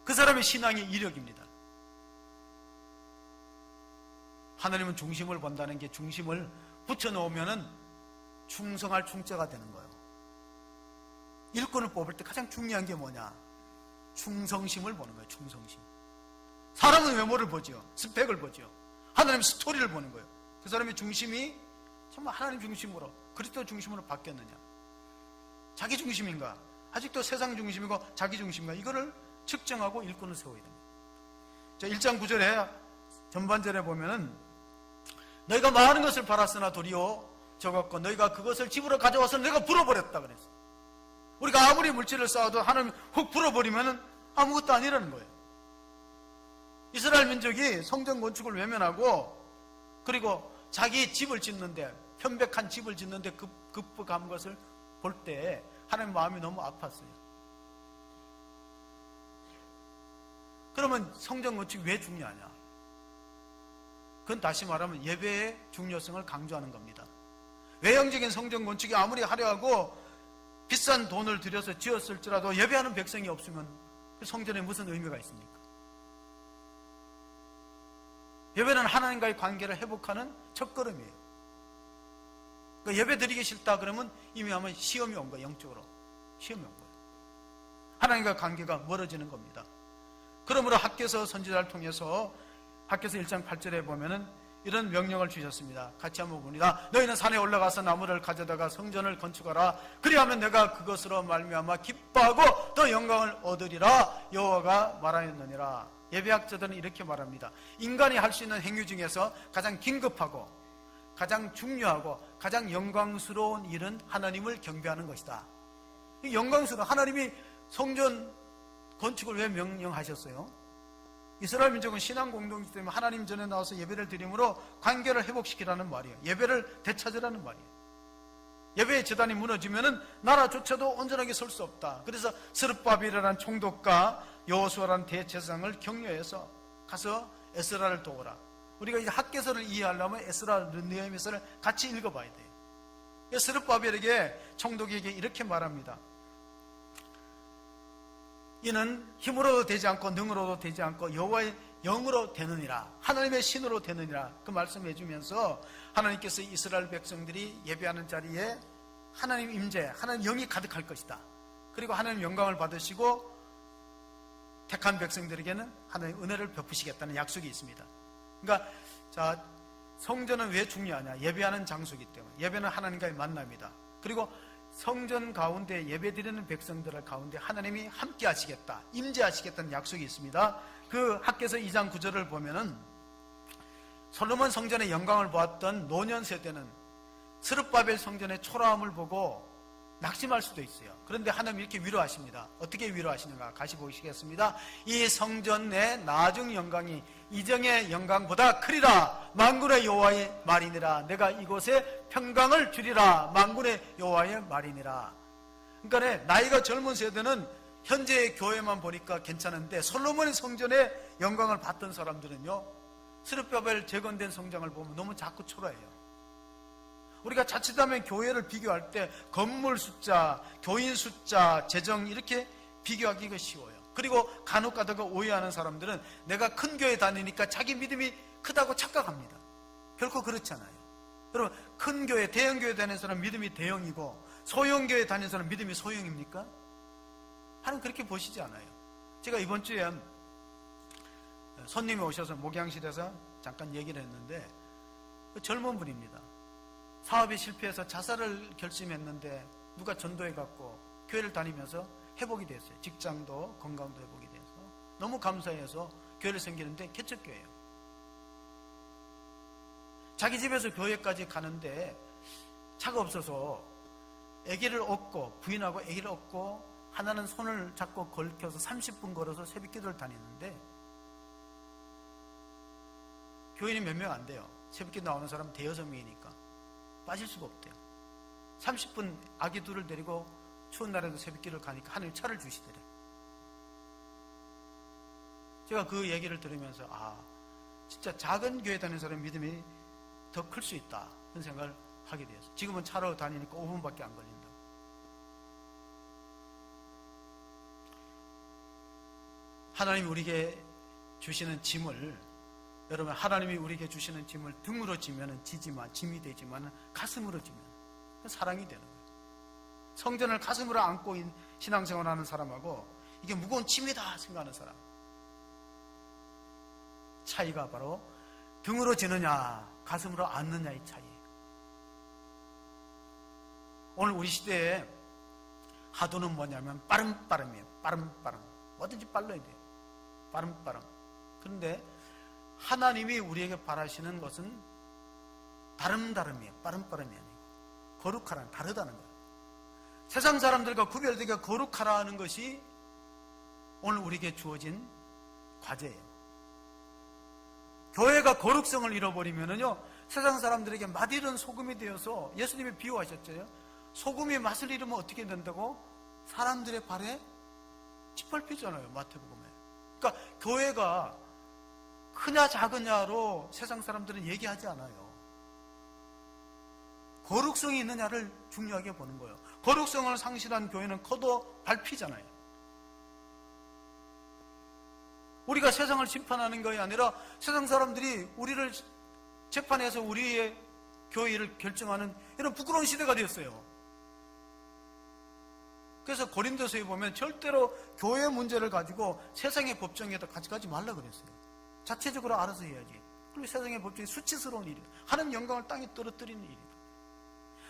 A: 그 사람의 신앙의 이력입니다. 하나님은 중심을 본다는 게 중심을 붙여놓으면 충성할 충자가 되는 거예요. 일꾼을 뽑을 때 가장 중요한 게 뭐냐? 충성심을 보는 거예요. 충성심. 사람은 외모를 보죠. 스펙을 보죠. 하나님은 스토리를 보는 거예요. 그 사람의 중심이 정말 하나님 중심으로, 그리스도 중심으로 바뀌었느냐? 자기 중심인가? 아직도 세상 중심이고 자기 중심인가? 이거를 측정하고 일꾼을 세워야 됩니다. 자, 1장 9절에 전반절에 보면은 너희가 많은 것을 팔았으나 도리어 적었고 너희가 그것을 집으로 가져와서 내가 불어버렸다 그랬어. 우리가 아무리 물질을 쌓아도 하나님 훅 불어버리면은 아무것도 아니라는 거예요. 이스라엘 민족이 성전 건축을 외면하고 그리고 자기 집을 짓는데, 편백한 집을 짓는데 급급한 것을 볼 때 하나님 마음이 너무 아팠어요. 그러면 성전 건축이 왜 중요하냐? 그건 다시 말하면 예배의 중요성을 강조하는 겁니다. 외형적인 성전 건축이 아무리 화려하고 비싼 돈을 들여서 지었을지라도 예배하는 백성이 없으면 그 성전에 무슨 의미가 있습니까? 예배는 하나님과의 관계를 회복하는 첫걸음이에요. 그러니까 예배 드리기 싫다 그러면 이미 아마 시험이 온 거예요. 영적으로 시험이 온 거예요. 하나님과 관계가 멀어지는 겁니다. 그러므로 학개서 선지자를 통해서 학개서 1장 8절에 보면은 이런 명령을 주셨습니다. 같이 한번 봅니다. 너희는 산에 올라가서 나무를 가져다가 성전을 건축하라. 그리하면 내가 그것으로 말미암아 기뻐하고 또 영광을 얻으리라. 여호와가 말하였느니라. 예배학자들은 이렇게 말합니다. 인간이 할 수 있는 행위 중에서 가장 긴급하고 가장 중요하고 가장 영광스러운 일은 하나님을 경배하는 것이다. 이 영광스러운 하나님이 성전 건축을 왜 명령하셨어요? 이스라엘 민족은 신앙 공동체 때문에 하나님 전에 나와서 예배를 드림으로 관계를 회복시키라는 말이에요. 예배를 되찾으라는 말이에요. 예배의 제단이 무너지면은 나라조차도 온전하게 설 수 없다. 그래서 스룹바벨이라는 총독과 여호수아라는 대제사장을 격려해서 가서 에스라를 도우라. 우리가 이제 학개서를 이해하려면 에스라, 느헤미야서를 같이 읽어봐야 돼요. 스룹바벨에게 총독에게 이렇게 말합니다. 이는 힘으로도 되지 않고 능으로도 되지 않고 여호와의 영으로 되느니라. 하나님의 신으로 되느니라. 그 말씀해 주면서 하나님께서 이스라엘 백성들이 예배하는 자리에 하나님 임재, 하나님 영이 가득할 것이다. 그리고 하나님 영광을 받으시고 택한 백성들에게는 하나님 은혜를 베푸시겠다는 약속이 있습니다. 그러니까 자, 성전은 왜 중요하냐? 예배하는 장소이기 때문에. 예배는 하나님과의 만남이다. 그리고 성전 가운데 예배드리는 백성들 가운데 하나님이 함께 하시겠다, 임재하시겠다는 약속이 있습니다. 그 학개서 2장 9절을 보면은 솔로몬 성전의 영광을 보았던 노년 세대는 스룹바벨 성전의 초라함을 보고 낙심할 수도 있어요. 그런데 하나님이 이렇게 위로하십니다. 어떻게 위로하시는가? 같이 보시겠습니다. 이 성전 내 나중 영광이 이정의 영광보다 크리라. 만군의 여호와의 말이니라. 내가 이곳에 평강을 주리라. 만군의 여호와의 말이니라. 그러니까 나이가 젊은 세대는 현재의 교회만 보니까 괜찮은데 솔로몬의 성전의 영광을 봤던 사람들은요, 스룹바벨 재건된 성장을 보면 너무 자꾸 초라해요. 우리가 자칫하면 교회를 비교할 때 건물 숫자, 교인 숫자, 재정 이렇게 비교하기가 쉬워요. 그리고 간혹 가다가 오해하는 사람들은 내가 큰 교회 다니니까 자기 믿음이 크다고 착각합니다. 결코 그렇지 않아요. 여러분, 큰 교회, 대형 교회 다니는 사람 믿음이 대형이고 소형 교회 다니는 사람 믿음이 소형입니까? 하나님 그렇게 보시지 않아요. 제가 이번 주에 손님이 오셔서 목양실에서 잠깐 얘기를 했는데 젊은 분입니다. 사업이 실패해서 자살을 결심했는데 누가 전도해갖고 교회를 다니면서 회복이 됐어요. 직장도 건강도 회복이 돼서 너무 감사해서 교회를 생기는데 개척교회예요. 자기 집에서 교회까지 가는데 차가 없어서 아기를 업고 부인하고 아기를 업고 하나는 손을 잡고 걸켜서 30분 걸어서 새벽기도를 다니는데 교인이 몇 명 안 돼요. 새벽기도 나오는 사람은 대여섯 명이니까 빠질 수가 없대요. 30분 아기 둘을 데리고 추운 날에도 새벽기도를 가니까 하나님 차를 주시더래. 제가 그 얘기를 들으면서 진짜 작은 교회 다니는 사람의 믿음이 더 클 수 있다 그런 생각을 하게 되었어요. 지금은 차로 다니니까 5분밖에 안 걸린다. 하나님이 우리에게 주시는 짐을, 여러분, 하나님이 우리에게 주시는 짐을 등으로 지면 지지만, 짐이 되지만 가슴으로 지면 사랑이 되는 거예요. 성전을 가슴으로 안고 신앙생활하는 사람하고 이게 무거운 짐이다 생각하는 사람, 차이가 바로 등으로 지느냐 가슴으로 안느냐의 차이예요. 오늘 우리 시대에 하도는 뭐냐면 빠름빠름이에요. 빠름빠름. 뭐든지 빨라야 돼요. 빠름빠름. 그런데 하나님이 우리에게 바라시는 것은 다름다름이에요. 빠름빠름이 아니고 거룩하라는, 다르다는 거예요. 세상 사람들과 구별되게 거룩하라 하는 것이 오늘 우리에게 주어진 과제예요. 교회가 거룩성을 잃어버리면은요, 세상 사람들에게 맛있는 소금이 되어서, 예수님이 비유하셨죠. 소금이 맛을 잃으면 어떻게 된다고? 사람들의 발에 짓밟히잖아요, 마태복음에. 그러니까 교회가 크냐 작으냐로 세상 사람들은 얘기하지 않아요. 거룩성이 있느냐를 중요하게 보는 거예요. 거룩성을 상실한 교회는 커도 밟히잖아요. 우리가 세상을 심판하는 것이 아니라 세상 사람들이 우리를 재판해서 우리의 교회를 결정하는 이런 부끄러운 시대가 되었어요. 그래서 고린도서에 보면 절대로 교회 문제를 가지고 세상의 법정에다 가져가지 말라 그랬어요. 자체적으로 알아서 해야지. 그리고 세상의 법정이 수치스러운 일이에요. 하나님 영광을 땅에 떨어뜨리는 일이에요.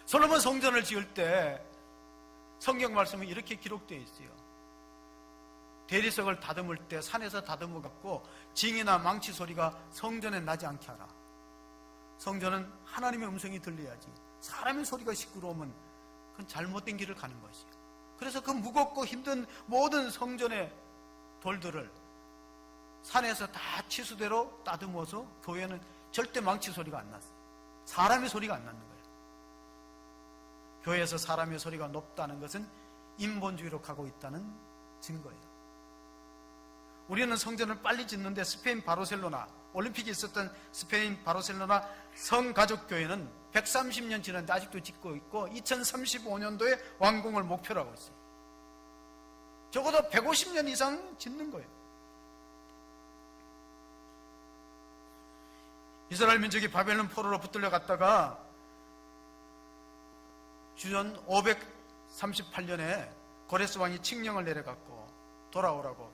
A: 솔로몬 성전을 지을 때 성경 말씀은 이렇게 기록되어 있어요. 대리석을 다듬을 때 산에서 다듬어 갖고 징이나 망치 소리가 성전에 나지 않게 하라. 성전은 하나님의 음성이 들려야지. 사람의 소리가 시끄러우면 그건 잘못된 길을 가는 것이에요. 그래서 그 무겁고 힘든 모든 성전의 돌들을 산에서 다 치수대로 따듬어서 교회는 절대 망치 소리가 안 났어요. 사람의 소리가 안 나는 거예요. 교회에서 사람의 소리가 높다는 것은 인본주의로 가고 있다는 증거예요. 우리는 성전을 빨리 짓는데 스페인 바르셀로나, 올림픽이 있었던 스페인 바르셀로나 성가족교회는 130년 지났는데 아직도 짓고 있고 2035년도에 완공을 목표로 하고 있어요. 적어도 150년 이상 짓는 거예요. 이스라엘 민족이 바벨론 포로로 붙들려 갔다가 주전 538년에 고레스 왕이 칙령을 내려갖고 돌아오라고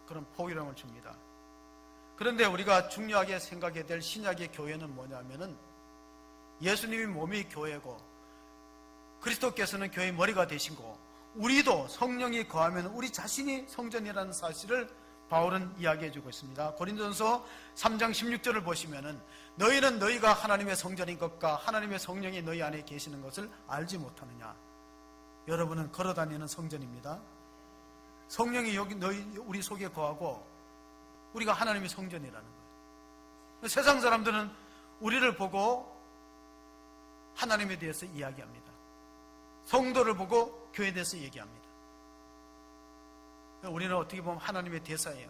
A: 그런 포위령을 줍니다. 그런데 우리가 중요하게 생각해야 될 신약의 교회는 뭐냐면은 예수님이 몸이 교회고 그리스도께서는 교회의 머리가 되시고 우리도 성령이 거하면 우리 자신이 성전이라는 사실을 바울은 이야기해주고 있습니다. 고린도전서 3장 16절을 보시면은 너희는 너희가 하나님의 성전인 것과 하나님의 성령이 너희 안에 계시는 것을 알지 못하느냐. 여러분은 걸어다니는 성전입니다. 성령이 여기 우리 속에 거하고 우리가 하나님의 성전이라는 거예요. 세상 사람들은 우리를 보고 하나님에 대해서 이야기합니다. 성도를 보고 교회에 대해서 얘기합니다. 우리는 어떻게 보면 하나님의 대사예요.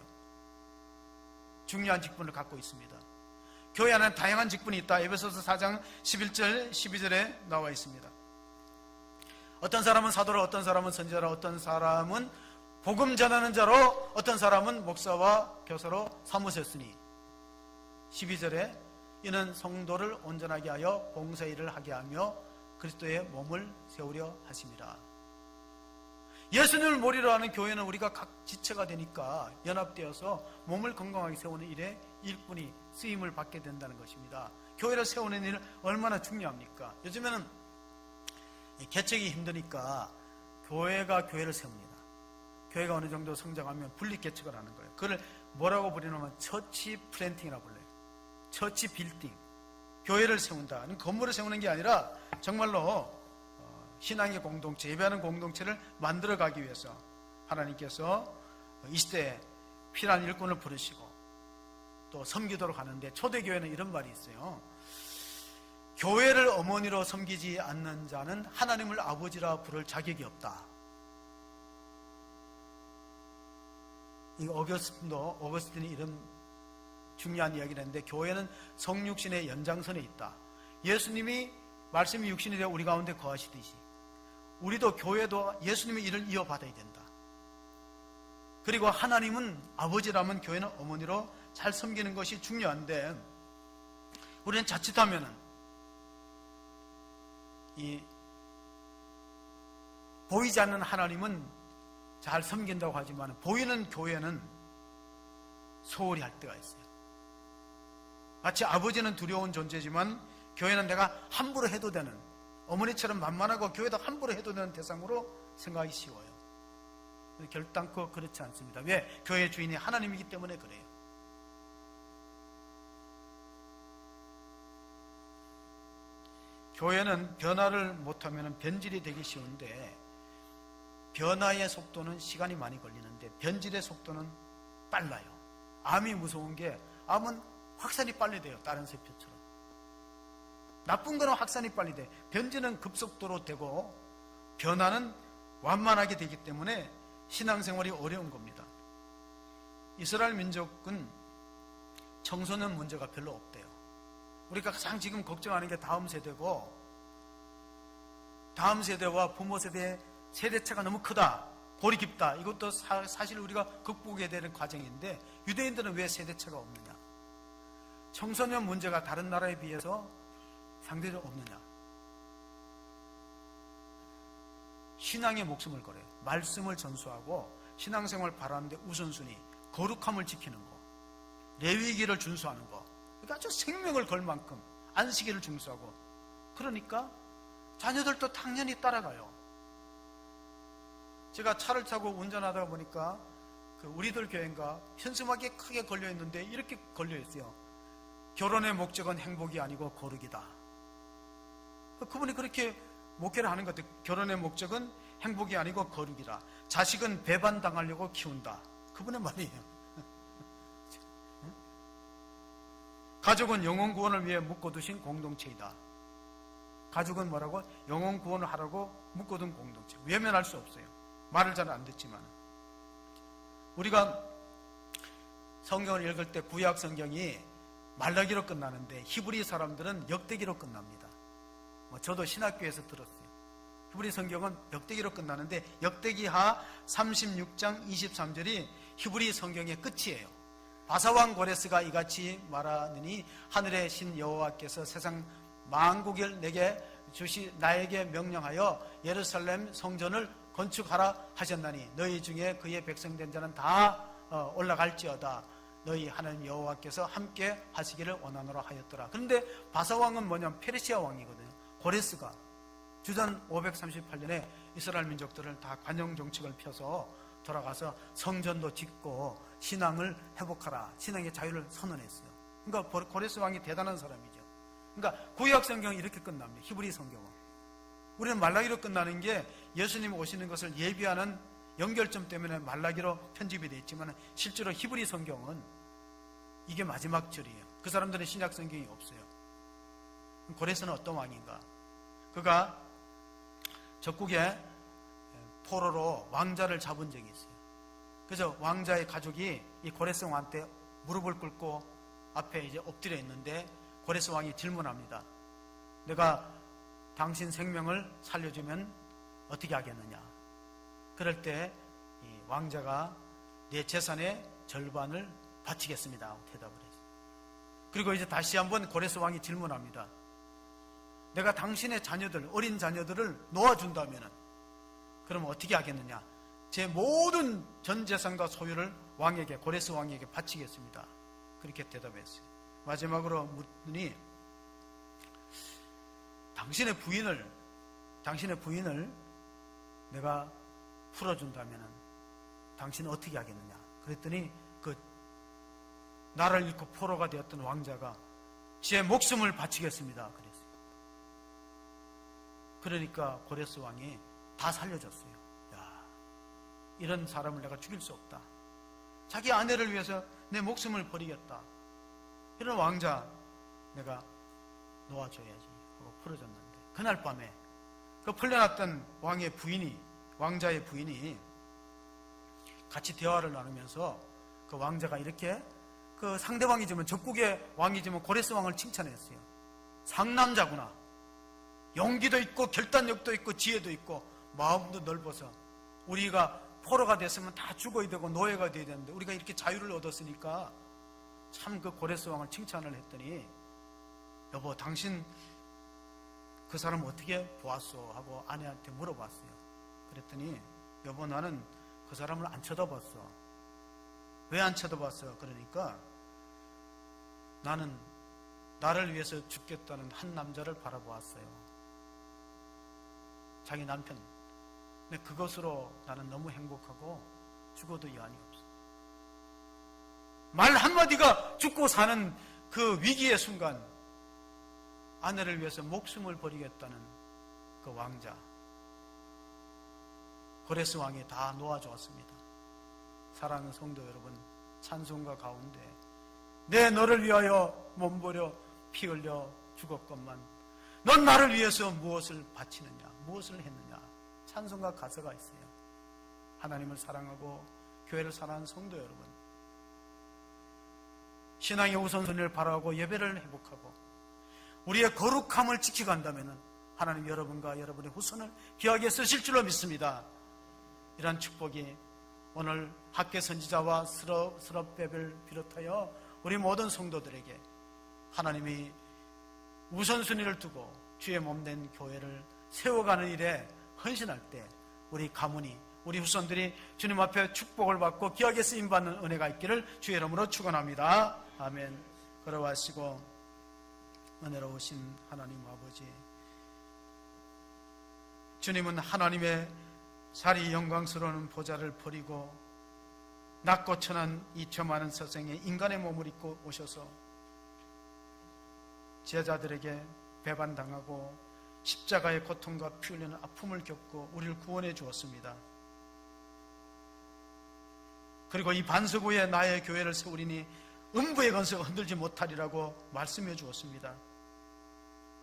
A: 중요한 직분을 갖고 있습니다. 교회 안에 다양한 직분이 있다. 에베소서 4장 11절 12절에 나와 있습니다. 어떤 사람은 사도로, 어떤 사람은 선지자로, 어떤 사람은 복음 전하는 자로, 어떤 사람은 목사와 교사로 삼으셨으니 12절에 이는 성도를 온전하게 하여 봉사일을 하게 하며 그리스도의 몸을 세우려 하심이라. 예수님을 머리로 하는 교회는 우리가 각 지체가 되니까 연합되어서 몸을 건강하게 세우는 일에 일꾼이 쓰임을 받게 된다는 것입니다. 교회를 세우는 일은 얼마나 중요합니까? 요즘에는 개척이 힘드니까 교회가 교회를 세웁니다. 교회가 어느 정도 성장하면 분립개척을 하는 거예요. 그걸 뭐라고 부르냐면 처치 플랜팅이라고 불러요. 처치 빌딩. 교회를 세운다. 건물을 세우는 게 아니라 정말로 신앙의 공동체, 예배하는 공동체를 만들어가기 위해서 하나님께서 이 시대에 필요한 일꾼을 부르시고 또 섬기도록 하는데 초대교회는 이런 말이 있어요. 교회를 어머니로 섬기지 않는 자는 하나님을 아버지라 부를 자격이 없다. 이 어거스틴이 이런 중요한 이야기를 했는데 교회는 성육신의 연장선에 있다. 예수님이 말씀이 육신이 되어 우리 가운데 거하시듯이 우리도 교회도 예수님의 일을 이어받아야 된다. 그리고 하나님은 아버지라면 교회는 어머니로 잘 섬기는 것이 중요한데 우리는 자칫하면은 이 보이지 않는 하나님은 잘 섬긴다고 하지만 보이는 교회는 소홀히 할 때가 있어요. 마치 아버지는 두려운 존재지만 교회는 내가 함부로 해도 되는, 어머니처럼 만만하고 교회도 함부로 해도 되는 대상으로 생각하기 쉬워요. 결단코 그렇지 않습니다. 왜? 교회의 주인이 하나님이기 때문에 그래요. 교회는 변화를 못하면 변질이 되기 쉬운데 변화의 속도는 시간이 많이 걸리는데 변질의 속도는 빨라요. 암이 무서운 게 암은 확산이 빨리 돼요. 다른 세포처럼. 나쁜 거는 확산이 빨리 돼. 변질은 급속도로 되고 변화는 완만하게 되기 때문에 신앙생활이 어려운 겁니다. 이스라엘 민족은 청소년 문제가 별로 없대요. 우리가 가장 지금 걱정하는 게 다음 세대고 다음 세대와 부모 세대의 세대차가 너무 크다. 골이 깊다. 이것도 사실 우리가 극복해야 되는 과정인데 유대인들은 왜 세대차가 없느냐? 청소년 문제가 다른 나라에 비해서 상대적으로 없느냐? 신앙에 목숨을 걸어요. 말씀을 전수하고 신앙생활을 바라는데 우선순위, 거룩함을 지키는 거, 레위기를 준수하는 거, 그러니까 아주 생명을 걸 만큼 안식일을 준수하고, 그러니까 자녀들도 당연히 따라가요. 제가 차를 타고 운전하다 보니까 우리들 교회인가 현수막이 크게 걸려있는데 이렇게 걸려있어요. 결혼의 목적은 행복이 아니고 거룩이다. 그분이 그렇게 목회를 하는 것 같아요. 결혼의 목적은 행복이 아니고 거룩이라. 자식은 배반당하려고 키운다. 그분의 말이에요. 가족은 영혼 구원을 위해 묶어두신 공동체이다. 가족은 뭐라고? 영혼 구원을 하라고 묶어둔 공동체. 외면할 수 없어요. 말을 잘 안 듣지만. 우리가 성경을 읽을 때 구약 성경이 말라기로 끝나는데 히브리 사람들은 역대기로 끝납니다. 저도 신학교에서 들었어요. 히브리 성경은 역대기로 끝나는데 역대기하 36장 23절이 히브리 성경의 끝이에요. 바사왕 고레스가 이같이 말하느니 하늘의 신 여호와께서 세상 만국을 내게 나에게 명령하여 예루살렘 성전을 건축하라 하셨나니 너희 중에 그의 백성된 자는 다 올라갈지어다. 너희 하나님 여호와께서 함께 하시기를 원하노라 하였더라. 그런데 바사왕은 뭐냐면 페르시아 왕이거든요. 고레스가 주전 538년에 이스라엘 민족들을 다 관용 정책을 펴서 돌아가서 성전도 짓고 신앙을 회복하라, 신앙의 자유를 선언했어요. 그러니까 고레스 왕이 대단한 사람이죠. 그러니까 구약 성경이 이렇게 끝납니다. 히브리 성경은. 우리는 말라기로 끝나는 게 예수님 오시는 것을 예비하는 연결점 때문에 말라기로 편집이 되어 있지만 실제로 히브리 성경은 이게 마지막 절이에요. 그 사람들은 신약 성경이 없어요. 고레스는 어떤 왕인가? 그가 적국에 포로로 왕자를 잡은 적이 있어요. 그래서 왕자의 가족이 이 고레스 왕한테 무릎을 꿇고 앞에 이제 엎드려 있는데 고레스 왕이 질문합니다. 내가 당신 생명을 살려주면 어떻게 하겠느냐? 그럴 때 이 왕자가 내 재산의 절반을 바치겠습니다 하고 대답을 했어요. 그리고 이제 다시 한번 고레스 왕이 질문합니다. 내가 당신의 자녀들, 어린 자녀들을 놓아준다면 그러면 어떻게 하겠느냐? 제 모든 전 재산과 소유를 왕에게, 고레스 왕에게 바치겠습니다. 그렇게 대답했어요. 마지막으로 묻더니 당신의 부인을 내가 풀어준다면 당신은 어떻게 하겠느냐? 그랬더니 그 나를 잃고 포로가 되었던 왕자가 제 목숨을 바치겠습니다. 그랬어요. 그러니까 고레스 왕이 다 살려줬어요. 야, 이런 사람을 내가 죽일 수 없다. 자기 아내를 위해서 내 목숨을 버리겠다. 이런 왕자 내가 놓아줘야지 하고 풀어줬는데 그날 밤에 그 풀려났던 왕자의 부인이 같이 대화를 나누면서 그 왕자가 이렇게 그 상대왕이지만 적국의 왕이지만 고레스 왕을 칭찬했어요. 상남자구나. 용기도 있고 결단력도 있고 지혜도 있고 마음도 넓어서 우리가 포로가 됐으면 다 죽어야 되고 노예가 돼야 되는데 우리가 이렇게 자유를 얻었으니까 참 그 고레스 왕을 칭찬을 했더니 여보 당신 그 사람 어떻게 보았소? 하고 아내한테 물어봤어요. 그랬더니 여보 나는 그 사람을 안 쳐다봤어. 왜 안 쳐다봤어? 그러니까 나는 나를 위해서 죽겠다는 한 남자를 바라보았어요. 자기 남편. 근데 그것으로 나는 너무 행복하고 죽어도 여한이 없어. 말 한마디가 죽고 사는 그 위기의 순간 아내를 위해서 목숨을 버리겠다는 그 왕자 고레스 왕이 다 놓아주었습니다. 사랑하는 성도 여러분, 찬송가 가운데 내 너를 위하여 몸버려 피 흘려 죽었건만 넌 나를 위해서 무엇을 바치느냐, 무엇을 했느냐. 찬송가 가사가 있어요. 하나님을 사랑하고 교회를 사랑하는 성도 여러분, 신앙의 우선순위를 바라고 예배를 회복하고 우리의 거룩함을 지켜간다면 하나님 여러분과 여러분의 후손을 귀하게 쓰실 줄로 믿습니다. 이러한 축복이 오늘 학계 선지자와 스럽베벨 비롯하여 우리 모든 성도들에게 하나님이 우선순위를 두고 주의 몸된 교회를 세워가는 일에 헌신할 때 우리 가문이, 우리 후손들이 주님 앞에 축복을 받고 귀하게 쓰임받는 은혜가 있기를 주의 이름으로 축원합니다. 아멘. 걸어가시고 은혜로우신 하나님 아버지, 주님은 하나님의 자리 영광스러운 보좌를 버리고 낮고 천한 이 저 많은 세상에 인간의 몸을 입고 오셔서 제자들에게 배반당하고 십자가의 고통과 피 흘리는 아픔을 겪고 우리를 구원해 주었습니다. 그리고 이 반석 위에 나의 교회를 세우리니 음부의 건세가 흔들지 못하리라고 말씀해 주었습니다.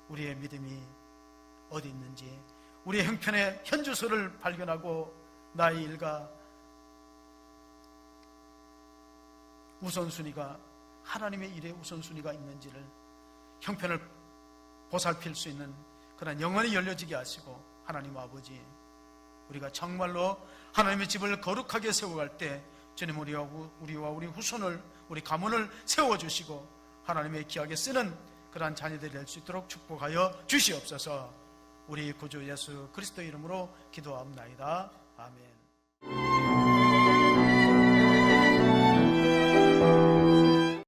A: 우리의 믿음이 어디 있는지, 우리의 형편의 현주소를 발견하고 나의 일과 우선순위가, 하나님의 일에 우선순위가 있는지를, 형편을 보살필 수 있는 그런 영혼이 열려지게 하시고, 하나님 아버지, 우리가 정말로 하나님의 집을 거룩하게 세워갈 때 주님 우리와 우리 후손을, 우리 가문을 세워주시고 하나님의 귀하게 쓰는 그러한 자녀들이 될 수 있도록 축복하여 주시옵소서. 우리 구주 예수 그리스도 이름으로 기도하옵나이다. 아멘.